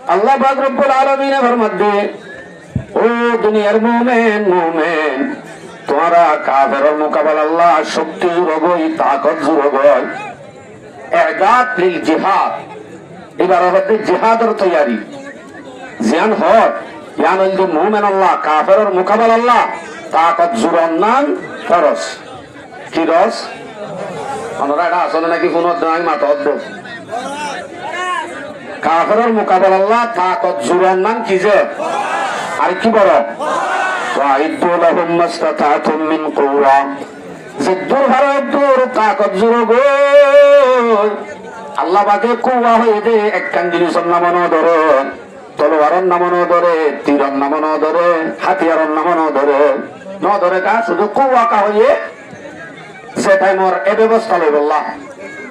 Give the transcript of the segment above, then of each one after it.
আল্লাহ পাক রব্বুল আলামিন ফরমাতে ও দুনিয়ার মুমিন মুমিন তোমরা কাফেরের মোকাবেলা আল্লাহ শক্তি জুড়গই তাকত জুড়গই ইদাত লিল জিহাদ এবার হতে জিহাদের তৈয়ারি জিয়ান হয় ইয়ান হইল মুমিন আল্লাহ কাফেরের মোকাবেলা আল্লাহ তাকত জুড়ন নাম ফরজ কি রস আমরা এটা আসলে নাকি কোনো দাঁড়াই মাথা অদ্দ কাফেরের মোকাবেলা আল্লাহ তাকত জুড়ন নাম কি যে আর কি বড় ওয়াইদু লাহুম মাসতাতাতুম মিন কুওয়া জিদ্দুর হারাদুর তাকত জুড়গো আল্লাহ পাকে কুওয়া হয়ে দে একখান জিনিসের নামও ধরে তলোয়ারের নামও ধরে তীরের নামও ধরে হাতিয়ারের নামও ধরে ন ধরে কা শুধু কুওয়া কা হয়ে সেটাই মোর এ ব্যবস্থা লই বললাম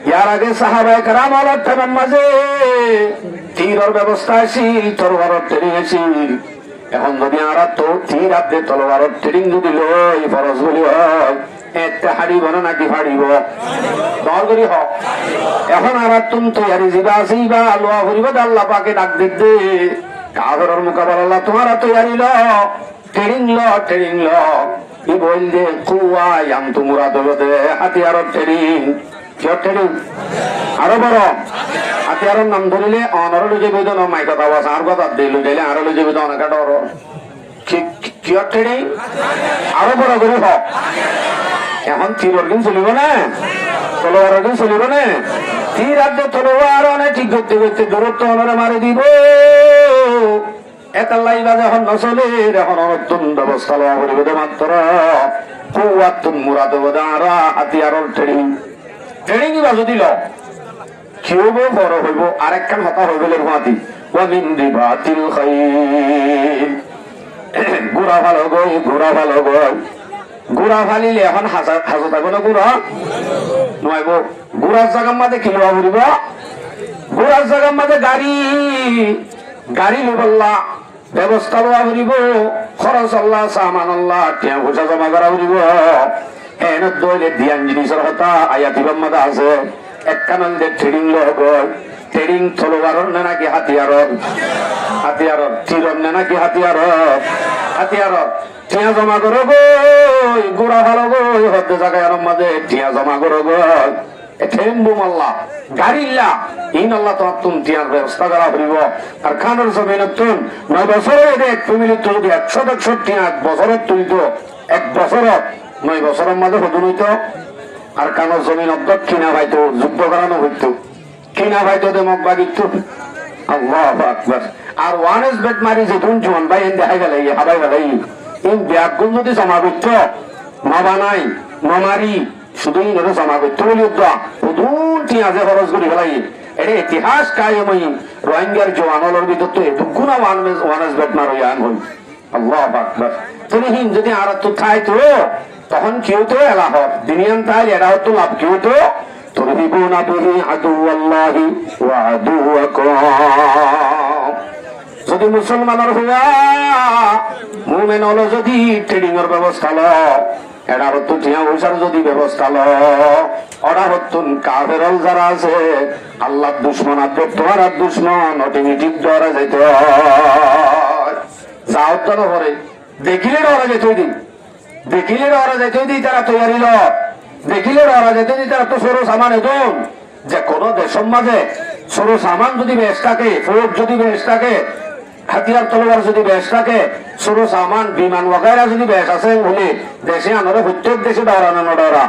ইয়ার আগে সাহাবায়ে কেরাম আলার টাইমের মাঝে তীরের ব্যবস্থা আছিল তলোয়ারের ট্রেনিং আছিল এখন যদি আর তো তীর আপনি তলোয়ারের ট্রেনিং যদি লই ফরজ বলি হয় একটা হারিব না নাকি হারিব দর করি হোক এখন আর তুমি তৈয়ারি যাবা আসিবা লোয়া করিব আল্লাহ পাকে ডাক দিতে কাফেরের মোকাবেলা আল্লাহ তোমার তৈয়ারি ল ট্রেনিং ল ই বল দে কুয়াই আম তোমরা দলদে হাতিয়ারের ট্রেনিং কিয় ট্রেনিং আরো বড় হাতিয়ারের নাম ধরিলে অনরল যাবে তো মাই কথা আওয়াজ আর কথা দিল দিলে আরো যাবে তো অনেক ডর কিয় ট্রেনিং আরো বড় করে হোক এখন তীরের দিন চলিব না তলোয়ারের দিন চলিব না তীর আগে তলোয়ার অনেক ঠিক করতে করতে দূরত্ব অনরে মারি দিব একাল্লাই বাজে এখন নচলে এখন নতুন ব্যবস্থা লওয়া করিব মাত্র কুয়াতুন মুরাদ আর হাতিয়ারের ট্রেনিং বা যদি ল কি হইব বড় হইব আরেকখান হতা হইব লেগুয়াতি ওয়ামিন রিবাতিল খাইল গুড়া ভালো গই গুড়া ফালিলে এখন হাজত থাকবো না গুড়া নয়ব গুড়ার জায়গার মাঝে কি লওয়া ফুরিব গুড়ার জায়গার মাঝে গাড়ি বললা ব্যবস্থা লওয়া ফুরিব খরচ আল্লাহ সামান আল্লাহ টিয়া পয়সা জমা করা ফুরিব এনে দইলে দিয়ান জিনিসের কথা আয়াতিবার মাঝে আছে একখান ট্রেডিং লব ট্রেডিং তলোয়ারর না নাকি হাতিয়ারর তীরর না নাকি হাতিয়ারর টিয়া জমা করো গই গোড়া ভালো গই হতে জায়গায় মাঝে টিয়া জমা করো গই ঠেম্বু মাল্লা গাড়িল্লা ইন আল্লাহ তুমি টিয়ার ব্যবস্থা করা করিব আর খানের জমিন তুন 9 বছরে এক ফ্যামিলি তো যদি 100 টিয়া 1 বছরের তুলিত 1 বছরত 9 বছরের মাঝে হতো নইত আর কানের জমিন অর্ধেক কিনা ভাইতো যুদ্ধ করানো হইতো কিনা ভাইতো দেমক বাগিত আল্লাহু আকবার আর ওয়ানেস বেট মারি যে তুন জোন ভাই এন দেখাই গেল হাবাই গেল এই ব্যাগগুলো যদি জমা করত নবানাই নমারি শুধুই নরে জমা করতে বলি উদুন টিয়া যে খরচ করি ফেলাই এটা ইতিহাস কায়মই রোহিঙ্গার জওয়ানলের ভিতর তো এটুকুনা ওয়ানেস বেট মারো ইয়ান হই আল্লাহু আকবার তুমি হিন যদি আর তো খাই তো তখন কেউ তো এলাহ দিনিয়ান তাই এরা তো লাভ কেউ তো তুরহিবুনা বিহি আদুওয়াল্লাহি ওয়া আদুওয়াকুম যদি মুসলমানের হওয়া মুমিন হলো যদি ট্রেডিং এর ব্যবস্থা ল এরা হতো টিয়া পয়সার যদি ব্যবস্থা ল ওরা হতুন কাফের যারা আছে আল্লাহর দুশমন আর তোমার দুশমন অটোমেটিক ডরা যাইতে যাও তো করে দেখিলে ডরা যেতে দিন তারা তৈয়ারি ল দেখিলে ডরা যেতে দিন তারা তো সরু সামান এখন যে কোন দেশের মাঝে সরু সামান যদি বেশ থাকে ফৌজ যদি বেশ থাকে হাতিয়ার তলোয়ার যদি বেশ থাকে সরু সামান বিমান ওয়াকাইরা যদি বেশ আছে বলে দেশে আনরে প্রত্যেক দেশে ডরানো ডরা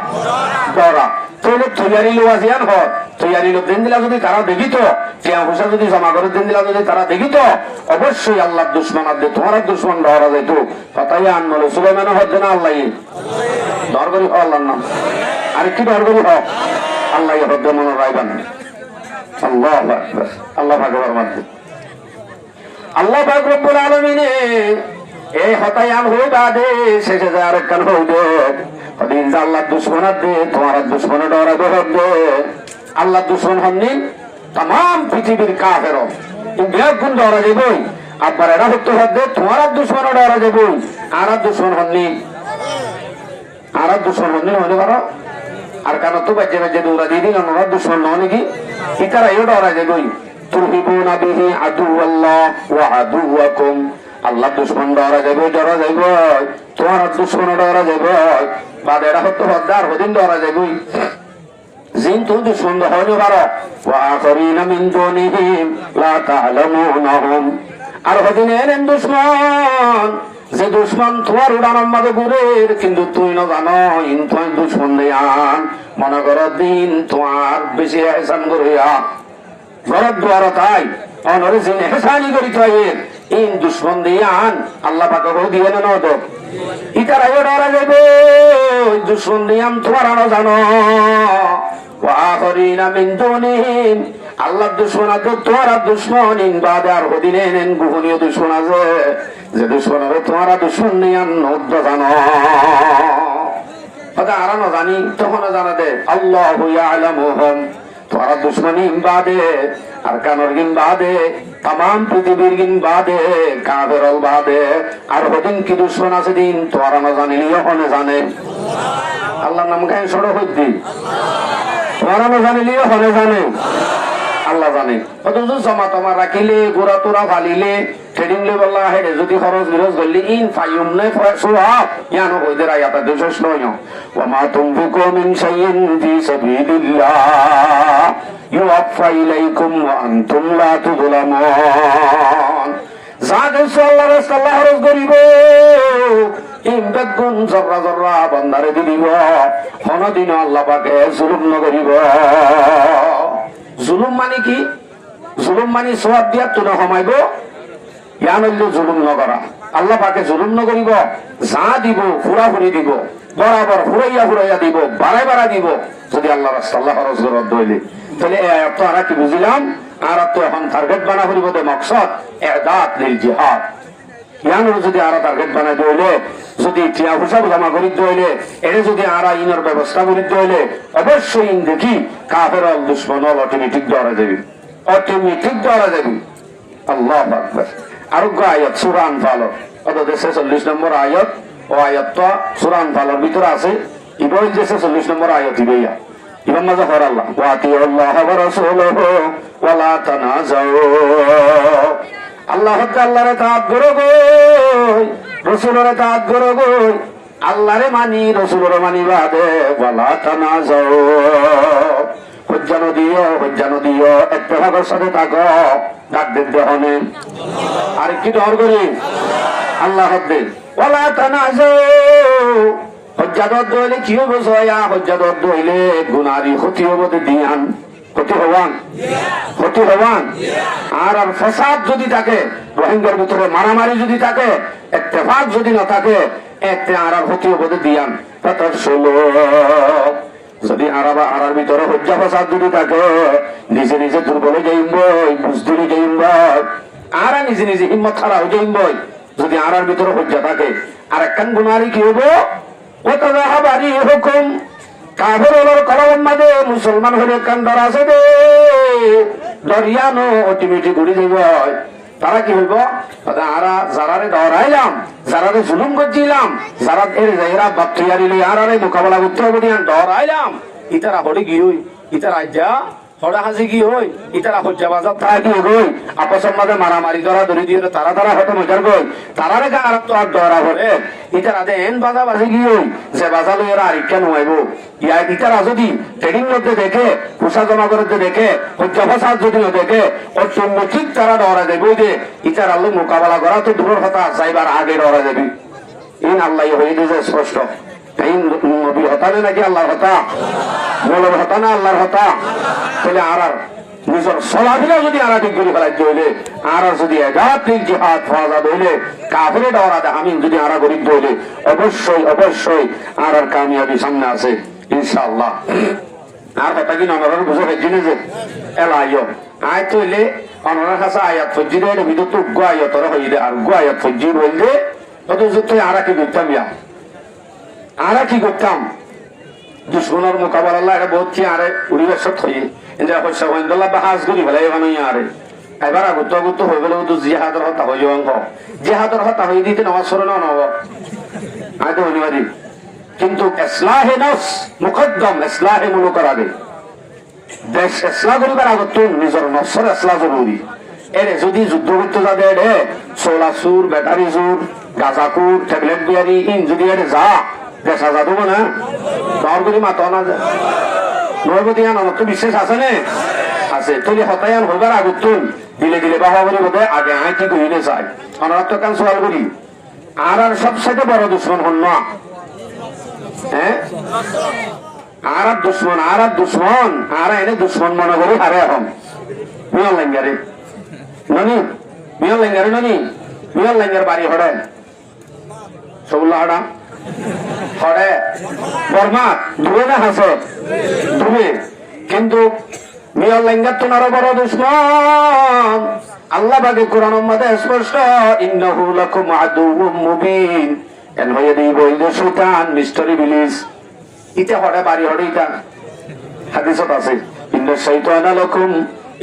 তাহলে তৈয়ারি লোয়া জিয়ান হয় তৈয়ারি লোক দিন দিলা যদি তারা দেখিত টিয়া পয়সা যদি জমা করে দিন দিলা যদি তারা দেখিত অবশ্যই আল্লাহর দুশমন আর তোমার দুশমন ডরা যাইতো কথাই আনবলে সুলাইমান হচ্ছে না আল্লাহ ডর করি হ আল্লাহর নাম আর কি ডর করি হ আল্লাহ হদ্দে মনে রাইবান আল্লাহু আকবার আল্লাহ ভাগবার মাধ্যমে আল্লাহ পাক রব্বুল আলামিন এই হতায়ান হই বাদে শেষে যার কাল হইবে ওদিন আল্লাহর দুশমন দে তোমার দুশমন ডরা দে আল্লাহর দুশমন হননি तमाम পৃথিবীর কাফের ইন্ডিয়া কোন ডরা যাবই আবার এরা হতে হবে তোমার দুশমন ডরা যাবই আর দুশমন হননি হলে পারো আর কেন তো বাজে বাজে দৌড়া দিয়ে দিল ওরা দুশমন নয় নাকি ইতারা এও ডরা যাবই তো তুরহিবুনা বিহি আদুওয়াল্লাহ ওয়া আদুওয়াকুম, আল্লাহ দুশ্মন ডরা যাবে, ডরা যাইব, তোমার দুশ্মন ডরা যাইব, বাদ এরা হতো হদ্দার হদিন ডরা যাইব, জিন তো দুশ্মন হইতে পারো, ওয়া আখরিনা মিন দুনিহিম লা তা'লামুনাহুম, আর হদিন এলেন দুশ্মন, যে দুশ্মন তোমার উড়ানোর মাঝে ঘুরের, কিন্তু তুই না জানো ইন তোমার দুশ্মন দিয়ান, মনে করো দিন তোমার বেশি এহসান করিয়া ঘরের দ্বার তাই অনরে জিন এহসানি করি তাই ইন দুশ্মন দিয়ান আল্লাহ পাকে দিয়ে না তো ইতারা ডরা যাবে দুশ্মন দিয়ান তোমার আনো জানো, ওয়াখরিনা মিন দুনিহিম, আল্লাহর দুশ্মন আছে তোমার দুশ্মন, ইন বাদে আর হদিনে নেন গুহনীয় দুশ্মন আছে, যে দুশ্মন হবে তোমার দুশ্মন নিয়ান নদ্দ জানো, কথা আর না জানি তখন জানাতে আল্লাহু ইয়ালামুহুম, তোমার দুশ্মনী বাদে আর কানর গিন বাদে তাম পৃথিবীর গিন বাদে কাফেরল বাদে আর হদিন কি দুশ্মন আছে দিন তোমার না জানিলিও হনে জানে, আল্লাহর নাম গায়ে সড়ক হইতি তোমার না জানিলিও হনে জানে, আল্লাহ জানে। অথচ জমা টমা রাখিলে গোড়া তোরা ফালিলে ট্রেডিং লে বললা হেডে যদি খরচ বিরজ করলি ইন ফাইম নে সোহাব ইয়ানো কইদের আয়াতা দুশস নয়, ওয়া মা তুনফিকু মিন শাইইন ফি সাবিলিল্লাহ ইউওয়াফা ইলাইকুম ওয়া আনতুম লা তুযলামুন, যা কিছু আল্লাহর রাস্তায় খরচ করিব ইন বেগুন জররা জররা বান্দারে দিব, কোনদিন আল্লাহ পাকে জুলুম নকরিব। জুলুম মানে কি? জুলুম মানে সওয়াব দিয়া তুলে কমাইব, ইয়ান হইল জুলুম নকরা, আল্লাহ পাকে জুলুম নকরিব, যা দিব ফুরাফুরি দিব, বরাবর ফুরাইয়া ফুরাইয়া দিব, বাড়াই বাড়া দিব, যদি আল্লাহ রাস্তায় আল্লাহ খরচ করত দইলে। তাহলে এই আয়াত তো আমরা কি বুঝিলাম? আর তো এখন টার্গেট বানা করিব দে মকসদ ইদাত লিল জিহাদ, ইয়ানোর যদি আরা টার্গেট বানাই দইলে, যদি টিয়া হিসাব জমা করি দইলে, এটা যদি আরা ইনের ব্যবস্থা করি দইলে, অবশ্যই ইন দেখি কাফের দুশ্মন অটোমেটিক ধরা যাবে, অটোমেটিক ধরা যাবে। আল্লাহু আকবার। আরোগ্য আয়াত সূরা আনফাল, অত 46 নম্বর আয়াত, ও আয়াতটা সূরা আনফালের ভিতরে আছে, ইবল যে 46 নম্বর আয়াত ইবেয়া ইমাম মাযা হর আল্লাহ ওয়া আতিউল্লাহ ওয়া রাসূলুহু ওয়া লা তানাজাউ, আল্লাহ আল্লাহরে তাআত করো গো, রাসূলের তাআত করো গো, আল্লাহরে মানি রাসূলের মানি বাদে ওয়া লা তানাজাউ, হজ্জানো দিও ইত্তেফাকের সাথে থাকো, ডাক দিতে হনে আর কি ডর করি আল্লাহ হদ্দে ওয়া লা তানাজাউ, হজ্জাদত দইলে কি হবে সয়া, হজ্জাদত দইলে গুনারি ক্ষতি হবে দিয়ান, ক্ষতি হবান আর আর ফসাদ যদি থাকে, রোহিঙ্গার ভিতরে মারামারি যদি থাকে, ইত্তেফাক যদি না থাকে, এতে আর ক্ষতি হবে দিয়ান। যদি আরার ভিতরে হজ্জা ফসাদ যদি থাকে, নিজে নিজে দুর্বলে যাইব, বুঝদিনি যাইব, আর নিজে নিজে হিম্মত খারা হয়ে যাইব, যদি আরার ভিতরে হজ্জা থাকে। আর একখান গুনারি কি হবো, ওয়াতাযাহাবারি হুকুম, কাফের হলোর কলমের মাঝে মুসলমান হলে একখান ডর আছে দে, ডরিয়ানো অটোমেটিক ঘুরে যাইব। তারা কি হইব, আরা যারারে ডরাইলাম, যারারে জুলুম করছিলাম, যারা এরা বাচ্চারি আরারে মোকাবেলা করতে হবে ডরাইলাম, ইতারা হলে কি হই, ইতারা যা হড়া হাসি কি হই, ইতারা হজ্জা বাজার তা কি হই, আপসের মাঝে মারামারি ধরা ধরে দিয়ে তারা তারা হয়তো মজার গই, তারারে গা আর তো আর ডরা করে, ইতারা দে এন বাজা বাজে কি হই, যে বাজালো এরা আরিকা নোয়াইব, ইয়া ইতারা যদি ট্রেনিং মধ্যে দেখে, পোষা জমা করতে দেখে, হজ্জা ফাসাদ যদি দেখে, অটোমেটিক তারা ডরা দেবে দে, ইতারা আল্লাহ মোকাবেলা করা তো দূরের কথা, যাইবার আগে ডরা দেবে। ইন আল্লাহ হয়ে দিয়েছে স্পষ্ট, নবীর হতা নাকি আল্লাহর হতা, মৌলর হতা না আল্লাহর হতা। তাহলে আর নিজের সলাফিরা যদি আরা ঠিক করে ফেলাইতে হইলে, আর যদি এগাতিক জিহাদ ফাজাদ হইলে, কাফের ডরা আমি যদি আরা গরিব হইলে, অবশ্যই অবশ্যই আর কামিয়াবি সামনে আছে ইনশাআল্লাহ। আর কথা কি ননরের বুঝে ফেলছি যে এলাইও আয় তৈলে অনরের কাছে আয়াত ফজ্জি দেয়, ভিতর তো গো আয়াতর হইলে আর গো আয়াত ফজ্জি বললে অথচ তুই আরা কি করতাম, ইয়া আরা কি করতাম দুশ্মনের মোকাবেলা, এটা বহুত কি আরে উড়িবার সব হই বাহাজ করি ফেলে আরে এবার আগুত আগুত হয়ে গেলে জিহাদের হতা হয়ে অঙ্ক, জিহাদের হতা হয়ে দিতে নামাজ সরে না নব আয়তো হইবারি, কিন্তু ইসলাহে নফস মুকদ্দম ইসলাহে মুলুকের আগে। দেশ এসলা করিবার আগত নিজের নফসর এসলা জরুরি। এরে যদি যুদ্ধ করতে যাবে এরে সোলা চুর, ব্যাটারি চুর, গাঁজাকুর, ট্যাবলেট বিয়ারি ইন যদি এরে যা দেশা যা দেবো না দর করি মাত না যায় নয়বতী আন আমার তো বিশ্বাস আছে নে আছে তৈরি হতায়ান হইবার আগত দিলে দিলে বাবা বলি বোধ আগে আয় কি করিলে চাই আমার তো কান সওয়াল করি আর সবসাইতে বড় দুশ্মন হন না হ্যাঁ আর দুশ্মন আর এনে দুশ্মন মনে করি হারে হম মিয়াল লাইঙ্গারে ননি মিয়াল লাইঙ্গারে ননি মিয়াল লাইঙ্গার বাড়ি হড়ে সবুল্লা হাড়া হড়ে বর্মা দূরে না হাসে দূরে কিন্তু মিয়াল লাইঙ্গার তো আরো বড় দুশ্মন আল্লাহ বাগে কোরআন মধ্যে স্পষ্ট ইন্নাহু লাকুম আদুউম মুবিন এন হয়ে দিব ইল শয়তান মিস্টারি বিলিস ইতে হড়ে বাড়ি হড়ে ইটা হাদিসত আছে ইন্না শাইতানা লাকুম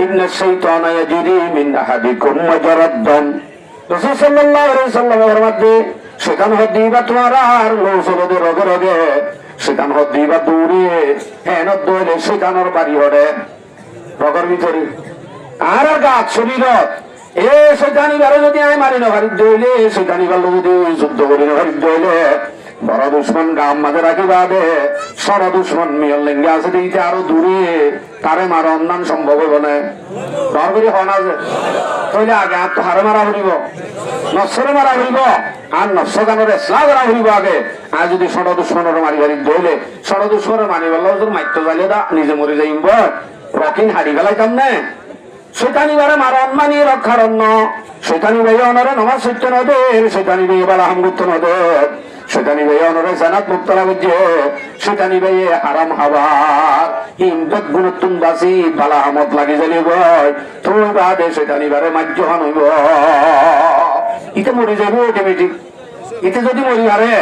ইন্না শাইতানা ইয়াজরি মিন আহাদিকুম মাজারাদ দাম রাসূল সাল্লাল্লাহু আলাইহি সাল্লামের মধ্যে শয়তান হদিবা তোমার আর লৌসবদের রগে রগে শয়তান হদিবা দূরে হেন দলে শয়তানের বাড়ি হড়ে রগের ভিতরে আর গাছ শরীরত এ শয়তানি বারে যদি আমি মারি না ভারি দইলে শয়তানি বারে যদি যুদ্ধ করি না ভারি দইলে বড় দুশ্মন গাম মাঝে রাখি বাদে সর দুশ্মন মিয়াল লেঙ্গে আছে দিতে আরো দূরে তারে মারা অন্যান সম্ভব হবে না দর করি হন আছে তাহলে আগে আর তো হারে মারা হইব নশ্বরে মারা হইব আর নশ্ব গানের এসলা করা হইব আগে আর যদি সর দুশ্মনের মারি ভারি দইলে সর দুশ্মনের মারি বললো মাইত্য জ্বালিয়ে দা নিজে মরে যাইব রকিং হারি গেলাইতাম না শৈতানি বারে মারা অন্মানি রক্ষার অন্য শৈতানি ভাই অনরে নমাজ সত্য নদের শৈতানি ভাই বালা হামগুত্ত নদের শৈতানি ভাই অনরে জানাত মুক্তলা বুঝছে শৈতানি ভাই আরাম হাবার ইমদত গুণতুন দাসি বালা হামত লাগি জ্বালিব তুই বাদে শৈতানি বারে মাজ্য হান হইব ইতে মরে যাইব অটোমেটিক ইতে যদি মরি হারে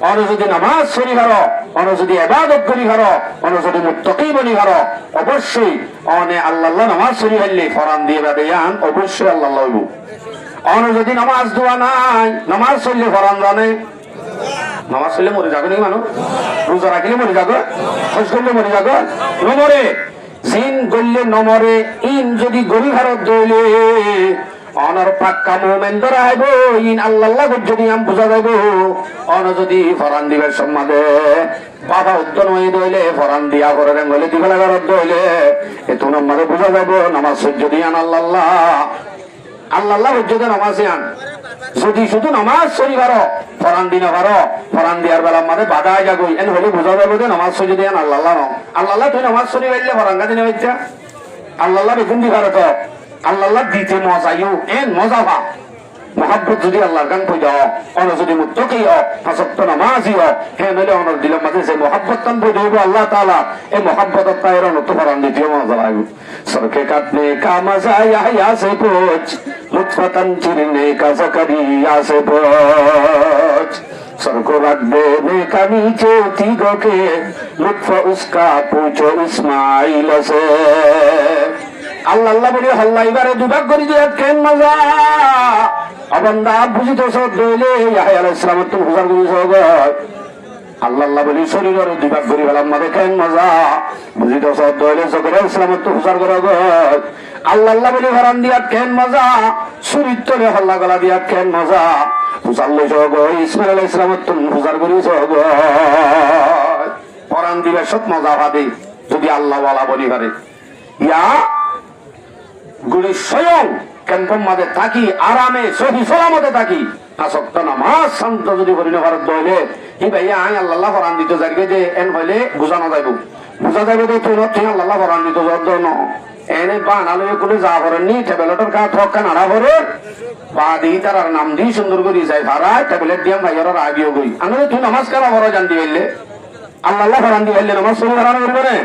অন যদি নামাজ সরি হারো অন যদি ইবাদত করি হারো অন যদি মুত্তাকি বনি হারো অবশ্যই অনে আল্লাহ নামাজ সরি হইলে ফরান দিয়ে বাদে আন অবশ্যই আল্লাহ হইব অন যদি নামাজ দোয়া নাই নামাজ সরলে ফরান জানে নামাজ সরলে মরে যাবে নাকি মানুষ রোজা রাখলে মরে যাবে হজ করলে মরে যাবে নমরে জিন গললে নমরে ইন যদি গরি ভারত দইলে অনর পাক্কা মোমেন ধরা হইব ইন আল্লাহ যদি আম বুঝা যাইব অন যদি ফরান দিবের সম্মাদে বাবা উদ্যন হয়ে দইলে ফরান দিয়া করে হইলে দিবেলা ঘরত দইলে এত নম্বরে বুঝা যাইব নামাজ সহ্য দিয়ান আল্লাহ হজ্জতে নামাজ আন যদি শুধু নামাজ সরি পারো ফরান দিনে পারো ফরান দিয়ার বেলা মাঝে বাধা আয় যাগই এন হলে বোঝা যাবো যে নামাজ সরি দিয়ান আল্লাহ তুই নামাজ সরি পাইলে ফরাঙ্গা দিনে বাচ্চা আল্লাহ বেগুন দি পারো তো আল্লাহ দিতে মজা ইউ এন মজা পা মহাব্বত যদি আল্লাহর গান কই দাও অন যদি মুত্তাকি হও ফাসত্ত নামাজি হও হে নলে অনর দিলের মাঝে যে মহাব্বত তান বই দেব আল্লাহ তাআলা এই মহাব্বত তায়ের নত ফরান দিতে মজা লাগে সরকে কাটনে কা মজা ইয়া সে পোচ লুৎফাতান চিরনে কা জাকারিয়া সে পোচ सरको रख देने का नीचे तीगों के लुत्फ उसका पूछो इस्माइल से আল্লাহ আল্লাহ বলি হল্লা এবারে দুভাগ করে দিয়ে কেন মজা অবন্দা বুঝিত সব দইলে ইয়াহয়া আলাইহিস সালাম তো বুঝার বুঝিস আল্লাহ আল্লাহ বলি শরীরের দুভাগ করে গেলাম না দেখেন মজা বুঝিত সব দইলে জকরিয়া আলাইহিস সালাম তো বুঝার করে আল্লাহ আল্লাহ বলি হরান দিয়া কেন মজা শরীর তলে হল্লা গলা দিয়া কেন মজা বুঝাল্লে সব ইসমাইল আলাইহিস সালাম তো বুঝার করে সব হরান দিবে সব মজা পাবে যদি আল্লাহ ওয়ালা বলি পারে ইয়া গুলি স্বয়ং ক্যাম্পম মাঝে থাকি আরামে সহি সলামতে থাকি আসক্ত নামাজ শান্ত যদি করি না ভারত দইলে এই ভাইয়া আই আল্লাহ ফরান দিতে যাইবে যে এন হইলে বুঝানো যাইব বুঝা যাইবে যে তুই তুই আল্লাহ ফরান দিতে জর্দ ন এনে বানালো কোনো যা করেন নি ট্যাবলেটের কাঠ হকা নাড়া করে বা দিই তার আর নাম দিই সুন্দর করে যাই ভাড়ায় ট্যাবলেট দিয়াম ভাইয়ার আগিও গই আমি তুই নামাজ কারা বড় জান দিলে আল্লাহ ফরান দিয়ে নামাজ শুরু করানো করবে না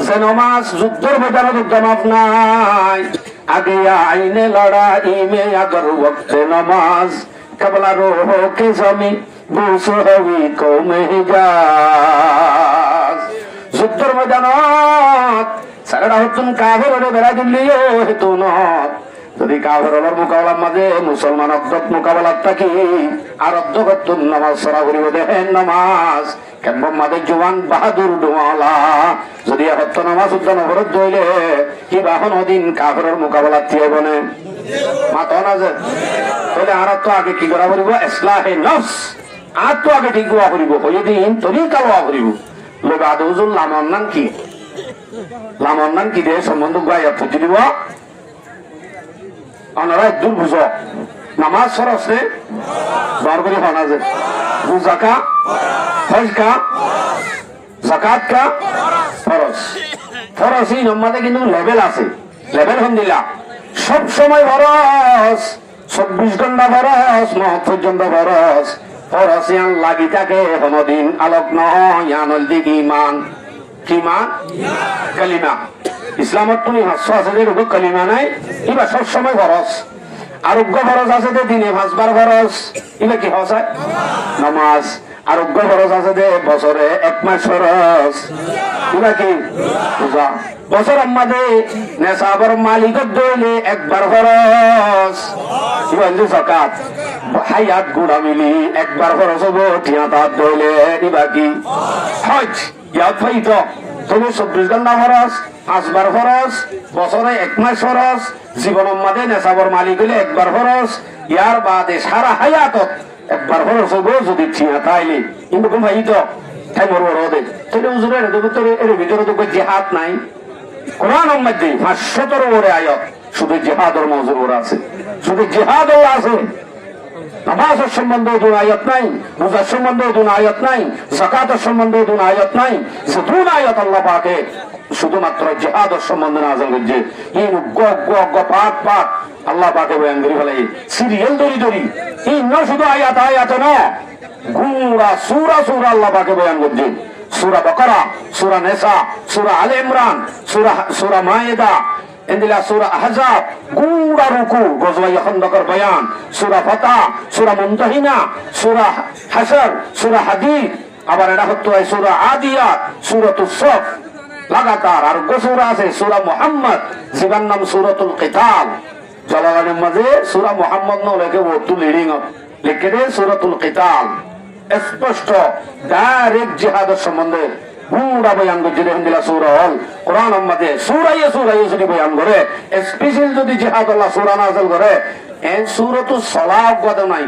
যে নামাজ যুদ্ধের ময়দানে যুদ্ধ মাপ নাই আগে আইনে লড়াই মে আগর ওয়াক্তে নামাজ কবলা রোহ কে জমি বুসহবি কৌমে জাজ যুদ্ধের ময়দানত সারা হতুন কাফের বেড়া দিল্লিও হেতু নত যদি কাফেরের মোকাবেলার মাঝে মুসলমান অর্ধক মোকাবেলার থাকি আর অর্ধকত্ব নামাজ সরা করিব দেখেন নামাজ কেমন মাদের জোয়ান বাহাদুর ডোয়ালা যদি হত্য নামাজ উদ্যান অবরোধ ধইলে কি বাহন দিন কাফেরের মোকাবেলার থিয়ে বনে মাথা না যে তাহলে আর তো আগে কি করা করিব ইসলাহে নফস আর তো আগে ঠিক হওয়া করিব হয়ে দিন তরিকা হওয়া করিব লোক আদৌজুল লামন নাম কি লামন নাম কি দিয়ে সম্বন্ধ গায়ে ফুটি দিব আপনারা দূর বুঝ নামাজ সরস রে বার করে হনা যে বুঝাকা হজ কা জাকাত কা ফরজ ফরজ এই নম্বরে কিন্তু লেভেল আছে লেভেল হন দিলা সব সময় ফরজ 24 ঘন্টা ফরজ 69 ঘন্টা ফরজ ফরজ ইয়ান লাগি থাকে কোনদিন আলোক নয় ইয়ানল দিক ঈমান কি মান কালিমা ইসলামত তুমি হাস্য আছে যে রোগ কালিমা নাই এবার সব সময় ফরজ আরোগ্য ফরজ আছে যে দিনে 5 বার ফরজ এবার কি হস নামাজ আরোগ্য ফরজ আছে যে বছরে 1 মাস ফরজ এবার কি পূজা বছর আমাদে নেশাবর মালিকত দইলে একবার ফরজ এবার যে যাকাত হায়াত গুড়া মিলি একবার ফরজ হবো ঠিয়াতাত দইলে এবার কি হজ ইয়াদ ফাইত তুমি 24 ঘন্টা ফরজ 5 বার ফরজ বছরে 1 মাস ফরজ জীবনের মাঝে নেশাবর মালিক হইলে একবার ফরজ ইয়ার বাদে সারা হায়াতত একবার ফরজ হবো যদি ঠিয়া তাইলে কিন্তু কোন ভাই তো তাই মরবো রোদে তাহলে হুজুরের এর ভিতরে তো জিহাদ নাই কোরআনের মধ্যে 517 ওরে আয়াত শুধু জিহাদের মওজুর আছে শুধু জিহাদও আছে নামাজের সম্বন্ধে কোন আয়াত নাই রোজার সম্বন্ধে কোন আয়াত নাই যাকাতের সম্বন্ধে কোন আয়াত নাই যে কোন আয়াত আল্লাহ পাকে শুধুমাত্র জিহাদের সম্বন্ধে নাযিল করেছে এই পাক পাক আল্লাহ পাকে বয়ান করে ফেলাই সিরিয়াল ধরি ধরি এই না শুধু আয়াত আয়াত না গুড়া সূরা সূরা আল্লাহ পাকে বয়ান করছে সূরা বাকারা সূরা নিসা সূরা আলে ইমরান সূরা মায়েদা এন্দিলা সূরা আহজাব গুড়া রুকু গজওয়া খন্দকের বয়ান সূরা ফাতা সূরা মুনতাহিনা সূরা হাশর সূরা হাদীদ আবার এটা হতো সূরা আদিয়াত সূরাতুস সফ লাগাতার আর সূরা আছে সূরা মুহাম্মদ যেটার নাম সূরাতুল কিতাল জালালানের মাঝে সূরা মুহাম্মদ ন লেখে ওতু লিডিং লিখে দে সূরাতুল কিতাল স্পষ্ট ডাইরেক্ট জিহাদের সম্বন্ধে পুরা বয়ান করছে দেখেন দিলা সূরা হল কোরআনের মধ্যে সূরায়ে যদি বয়ান করে স্পেশাল যদি জিহাদ আল্লাহ সূরা নাযিল করে এই সূরাতুস সালাত গদ নাই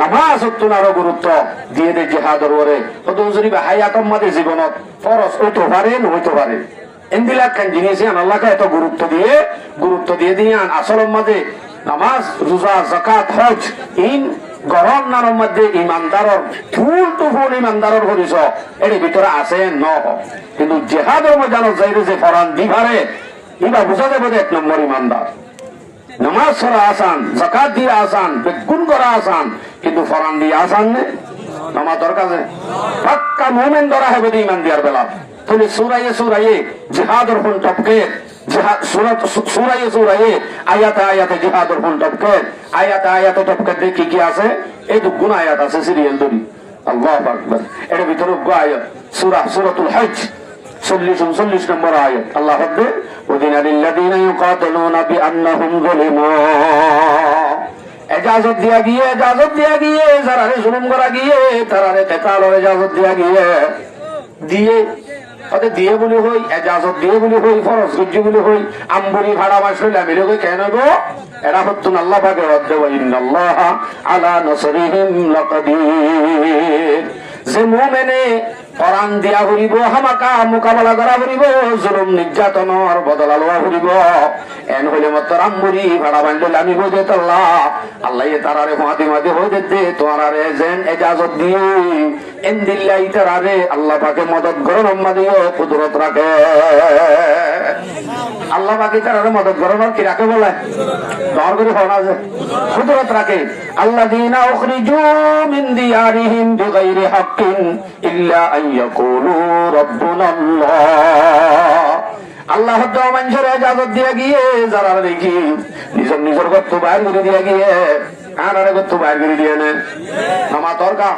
নামাজ উত্তনার গুরুত্ব দিয়ে দে জিহাদের ওরে কত যদি হায়াতের মধ্যে জীবনত ফরজ হইতে পারে নইতে পারে এন্দিলা কান জিনিস আল্লাহকে এত গুরুত্ব দিয়ে দিয়ান আসলের মধ্যে নামাজ রোজা যাকাত হজ ইন গরম নামের মধ্যে ইমানদারর ফুল টু ফুল ইমানদারর পরিচয় এর ভিতরে আছে ন কিন্তু জিহাদের ময়দান যাইরে যে ফরান দিবারে ইবা বুঝা যাবে 1 নম্বর ইমানদার নামাজ পড়া আসান যাকাত দিয়া আসান বেগুন করা আসান কিন্তু ফরান দিয়া আসান নে নামাজ দরকার আছে পাক্কা মুমিন ধরা হবে ইমান দিয়ার বেলা তুমি সূরায়ে জিহাদের ফোন টপকে জিহাদ সূরায়ে আয়াতে জিহাদের ফোন টপকে আয়াতে টপকে দেখি কি আছে এই দুগুণ আয়াত আছে সিরিয়াল ধরি আল্লাহু আকবার এর ভিতরে আয়াত সূরাতুল হজ 40 নম্বর আয়াত আল্লাহ বলে ওদিনা লিল্লাযিনা ইউকাতিলুনা বিআন্নাহুম যুলিমু ইজাজত দিয়া গিয়ে যারা জুলুম করা গিয়ে তারারে কেতালের ইজাজত দিয়ে দিয়ে বলি হই এজাজত দিয়ে বলি হই ফরজ গজ্জি বলি হই আমবুরি ভাড়া মাসলে মিলে কই কেন গো এরা হতুন আল্লাহ পাকে রদ্দে ওয়া ইন্নাল্লাহা আলা নাসরিহিম লাকাদির যে মুমিনে কোরআন দিয়া হইব হামাকা মোকাবেলা করা হইব জুলুম নির্যাতনের বদলা লওয়া হইব এন হইলে মাত্র আমবুরি ভাড়া বান্ধলে আমি বইতে আল্লাহ তারারে মাদি হই দে তোরারে যেন এজাজত দিয়ে এন্দিল্লাই তারারে আল্লাহ পাকে মদদ করন দিও কুদরত রাখে আল্লাহ পাকে তারারে মদদ করন কি রাখে বলে দর করে হওয়া আছে কুদরত রাখে আল্লাযীনা উখরিজু মিন দিয়ারিহিম বিগাইরি হাক্কিন ইল্লা আন ইয়াকুলু রাব্বুনাল্লাহ আল্লাহ তো মানুষের ইজাজত দিয়ে গিয়ে যারা দেখি নিজের গর্ত বাইর করে দিয়ে গিয়ে আনারে গর্ত বাইর করে দিয়ে নেন নামা দরকার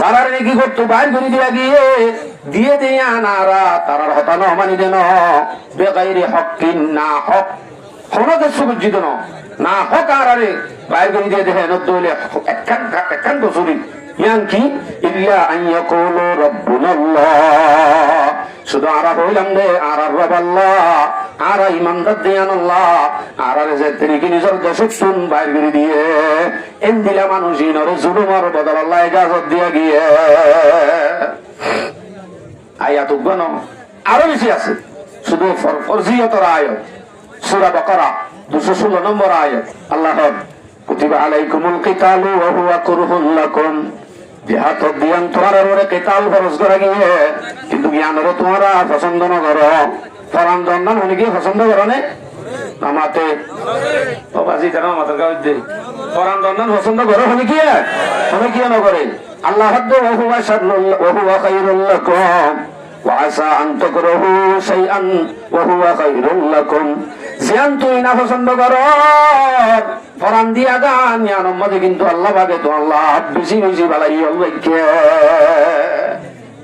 যারা নাকি গর্ত বাইর করে দিয়ে গিয়ে দিয়ে আনারা তারার হতানো মানি দেন বেগাইরে হকিন না হক হনদের সুবজ্জিত না হক আরে বাইর করে দিয়ে দেখে নদলে একখান বছরই ইয়ান কি ইল্লা আন ইয়াকুলু রাব্বুনাল্লাহ শুধু আরা হইলাম দে আর রব আল্লাহ আর ইমানদার দিয়ান আল্লাহ আর যে তিনি কি নিজের দেশে শুন বাইর করে দিয়ে এন দিলা মানুষই নরে জুলুমার বদল আল্লাহ ইজাজত দিয়া গিয়ে আয়াত উগ্ন আরো বেশি আছে শুধু ফরজিয়তর আয়াত সূরা বাকারা 216 নম্বর আয়াত আল্লাহ কুতিবা আলাইকুমুল কিতালু ওয়া হুয়া কুরহুন লাকুম জিহাদ দিয়ান তোমার ওরে কিতাল ফরজ করা গিয়ে কিন্তু জ্ঞানরে তোমরা পছন্দ না করো ফরান দন্দান হলে কি পছন্দ করো না আমাতে ও বাজি কেন আমাদের গাঁও দে ফরান দন্দান পছন্দ করো হলে কি না করে আল্লাহ হাদ ওয়া হুয়া শাররুল ওয়া হুয়া খায়রুল লাকুম وعسى أن تكرهوا شيئا وهو خير لكم জিয়ান তুই না পছন্দ করো ফরান দিয়া গান ইয়ার মধ্যে কিন্তু আল্লাহ পাকে তো আল্লাহ বেশি বেশি বালাই অলকে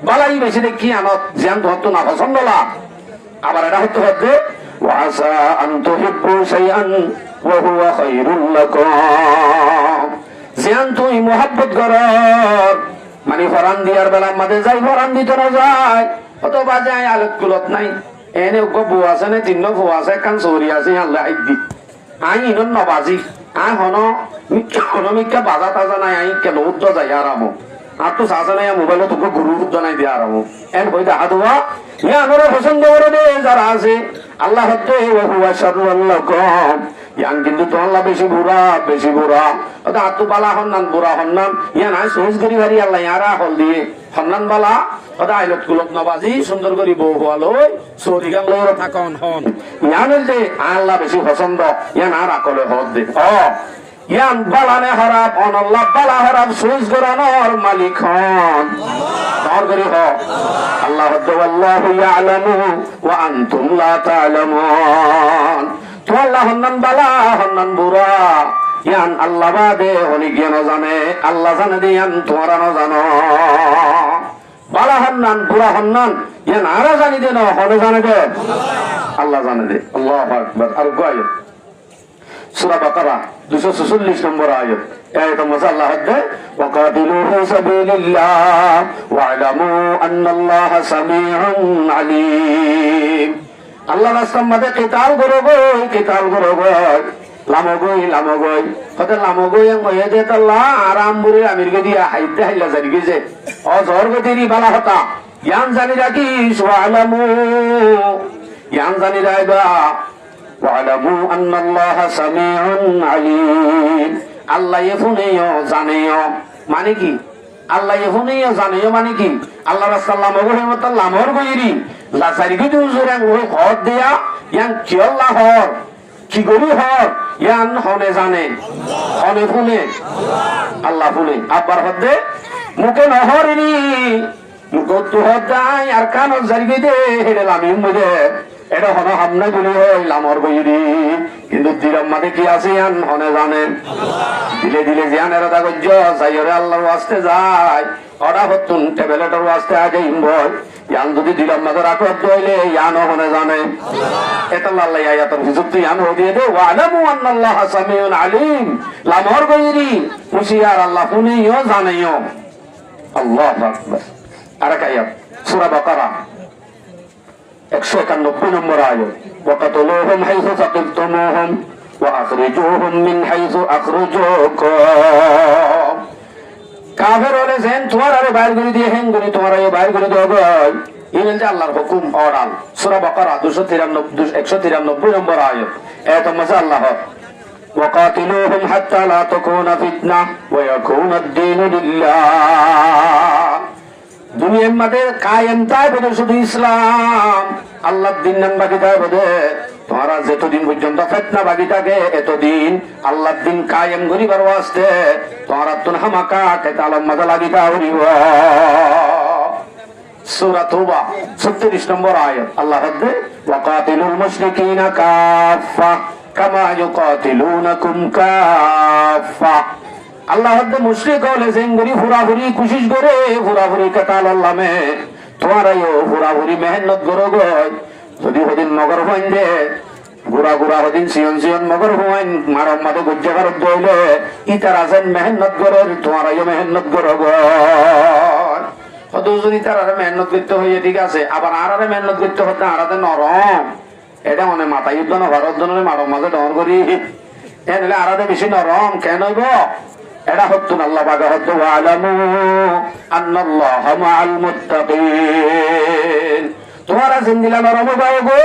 বালাই বেশি দেখি আনত জিয়ান তো না পছন্দ লা আবার এটা হতে হতে وعسى أن تحبوا شيئا وهو خير لكم জিয়ান তুই মোহাব্বত করো মানে ফরান দিয়ার বেলা মাঝে যাই ফরান দিতে না যায় অথবা যায় আলোক কুলত নাই এনে বউ আছে না তিন বউ আছে কান চৌরি আছে আল্লাহ আইদি আই ইন নবাজি আই হন মিথ্যা বাজা তাজা নাই আই কেন উদ্দ যাই আরামো আর তো চাচা নাই মোবাইলত তোকে গুরু উদ্দ নাই দিয়ে আরামো এন বই দেখা দেওয়া ইয়া আনোরে পছন্দ করে দে যারা আছে আল্লাহ হতে ওহুয়া শাররুল লাকুম ইয়ান কিন্তু তো আল্লাহ বেশি বুড়া ওটা আতু বালা হন্নান বুড়া হন্নান ইয়া নাই সহজ করি ভারি আল্লাহ ইয়ারা হল দিয়ে হন্নান বালা ওটা আইলত কুলত নবাজি সুন্দর করি বউ হওয়ালই চৌরি গান লই থাকন হন ইয়ান যে আল্লাহ বেশি পছন্দ ইয়ান আর আকলে হদ দে ইয়ান বালানে হারাপ অনল্লাহ বালা হারাপ সহজ করানোর মালিক হন দর করি হ আল্লাহ আল্লাহু ইয়ালামু ওয়া আনতুম লা তা'লামুন তো আল্লাহ হন্নান বালা হন্নান বুড়া ইয়ান আল্লাহ বাদে হলি জ্ঞান জানে আল্লাহ জানে দে ইয়ান তোমরা না জানো বালা হন্নান বুড়া হন্নান ইয়ান আরা জানি দে না হনে জানে দে আল্লাহ জানে দে আল্লাহু আকবার আর গায় সূরা বাকারা 246 নম্বর আয়াত আয়াত মজা আল্লাহ দে ওয়াকাতিলু ফি সাবিলিল্লাহ ওয়া'লামু আন্নাল্লাহা সামিউন আলীম আল্লাহ রাস্তার মধ্যে কিতাল করো লামগই কত লামগই ময়ে দে আল্লাহ আরাম বুড়ি আমিরকে দিয়া হাইতে হাইলা জানি গেছে ও জরগতিরি বালা হতা জ্ঞান জানি রাখি ওয়া'লামু জ্ঞান জানি রাখবা ওয়া'লামু আন্নাল্লাহা সামিউন আলীম আল্লাহ এফুনেও জানেও মানে কি আল্লাহ এফুনেও জানেও মানে কি আল্লাহ রাস্তার লামগই মত লামর গইরি লাসারি কি দুজুরাং ওই হদ দিয়া ইয়ান কি আল্লাহ হর কি গরি হর ইয়ান হনে জানে হনে ফুনে আল্লাহ ফুনে আবার হদে মুকে নহরিনি মুকে তো হদাই আর কান জারি দে হেডে লামি মুদে এটা হন হামনা গুলি হয় লামর গইরি কিন্তু দিরাম মাঝে কি আছে ইয়ান হনে জানে দিলে দিলে জিয়ান এর দাগজ্জ যাইরে আল্লাহর ওয়াস্তে যায় ওরা হতুন টেবলেটর ওয়াস্তে আগে ইনভয় ইয়ান যদি দিলাম মাঝে রাখত দইলে ইয়ান হনে জানে এটা আল্লাহ আয়াতের হুজুরতে ইয়ান দিয়ে দে ওয়া'লামু আন্নাল্লাহা সামিউন আলীম লামর গইরি হুশিয়ার আল্লাহ শুনেও জানেও আল্লাহু আকবার আর আয়াত সূরা বাকারা 191 নম্বর আয়াত ওয়াকাতুলুহুম হাইসু সাকিফতুমুহুম ওয়া আখরিজুহুম মিন হাইসু আখরাজুকুম কাফের হলে যেন তোমার আরে বাইর করে দিয়ে হেন করে তোমার আরে বাইর করে দেওয়া গয় এই বলছে আল্লাহর হুকুম অরাল সূরা বাকারা 193 নম্বর আয়াত এত মজা আল্লাহ ওয়াকাতিলুহুম হাত্তা লা তাকুনা ফিতনা ওয়া ইয়াকুনা আদ-দীনু লিল্লাহ দুনিয়ার মধ্যে কায়েম তাই বলে শুধু ইসলাম আল্লাহর দিন নাম বাকি তাই বলে তোমরা যতদিন পর্যন্ত ফিতনা বাকি থাকে এতদিন আল্লাহর দিন কায়েম করিবার ওয়াস্তে তোমরা তুন হামাকা কেতালম মাঝে লাগিতা হইব সূরা তাওবা 36 নম্বর আয়াত আল্লাহ বলে ওয়াকাতিলুল মুশরিকিনা কাফা কামা ইউকাতিলুনাকুম কাফা আল্লাহ হদ্দে মুশরিক হলে জেঙ্গরি ফুরাফুরি কোশিশ করে ফুরাফুরি কাতাল আল্লামে তোমারাইও ফুরাফুরি মেহনত করো গয় যদি হদিন নগর হইন্দে গুড়া গুড়া হদিন সিয়ন সিয়ন মগর হুয়াইন মারম মাদে গুজ্জাগার দইলে ইতার আছেন মেহনত গরের তোমার আইও মেহনত গর হদুজুরি তার আরে মেহনত করতে হইয়ে ঠিক আছে আবার আরে মেহনত করতে হতে আরাতে নরম এটা মনে মাথা যুদ্ধ না ভারত জনের মারম মাঝে ডর করি এনলে আরাতে বেশি নরম কেন হইব এটা হত্যুন আল্লাহ পাকে হত্য আলামু আন্নাল্লাহ মাআল মুত্তাকিন তোমারা জিন্দিলা নরম গাও গো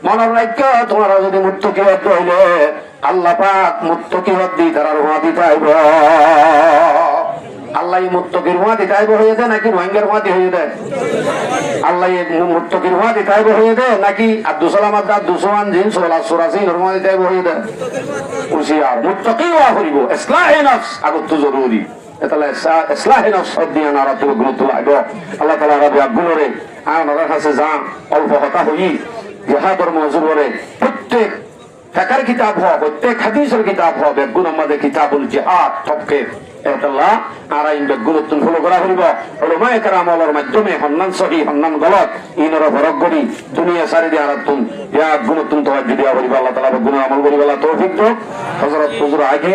মনের রাজ্য তোমারা যদি মুত্তকি হতে হইলে আল্লাহ পাক মুত্তকি হত দি তারা রুহা দিতে আইব আল্লাহ মুত্তকির রুহা দিতে আইব হয়ে যায় নাকি রোহিঙ্গার রুহা দিয়ে হয়ে যায় আল্লাহ মুত্তকির রুহা দিতে আইব হয়ে যায় নাকি আব্দুল সালাম দুসমান জিন সোলা সুরাসি রুহা দিতে আইব হয়ে যায় হুশিয়ার মুত্তকি ওয়া করিব ইসলাহে নফস আগত জরুরি তাহলে ইসলাহে নফস দিয়ে নারা তো গুরুত্ব লাগবে আল্লাহ তাআলা রাব্বি আগুনরে আমার কাছে যান অল্প কথা হই জিহাদের মজুর বলে প্রত্যেক ফিকর কিতাব হয় প্রত্যেক হাদিসের কিতাব হয় বেগুন আমাদের কিতাবুল জিহাদ তবকে আল্লাহ আর এই বেগুনতুন ফলো করা হইব উলামায়ে কেরাম আমলের মাধ্যমে হন্নান সহি হন্নান গলত ইনর ফরক করি দুনিয়া সারি দিয়ে আরাতুন ইয়া গুণতুন তওয়াজ্জু দিয়া হইব আল্লাহ তাআলা বেগুন আমল করি বলা তৌফিক দাও হযরত হুজুর আগে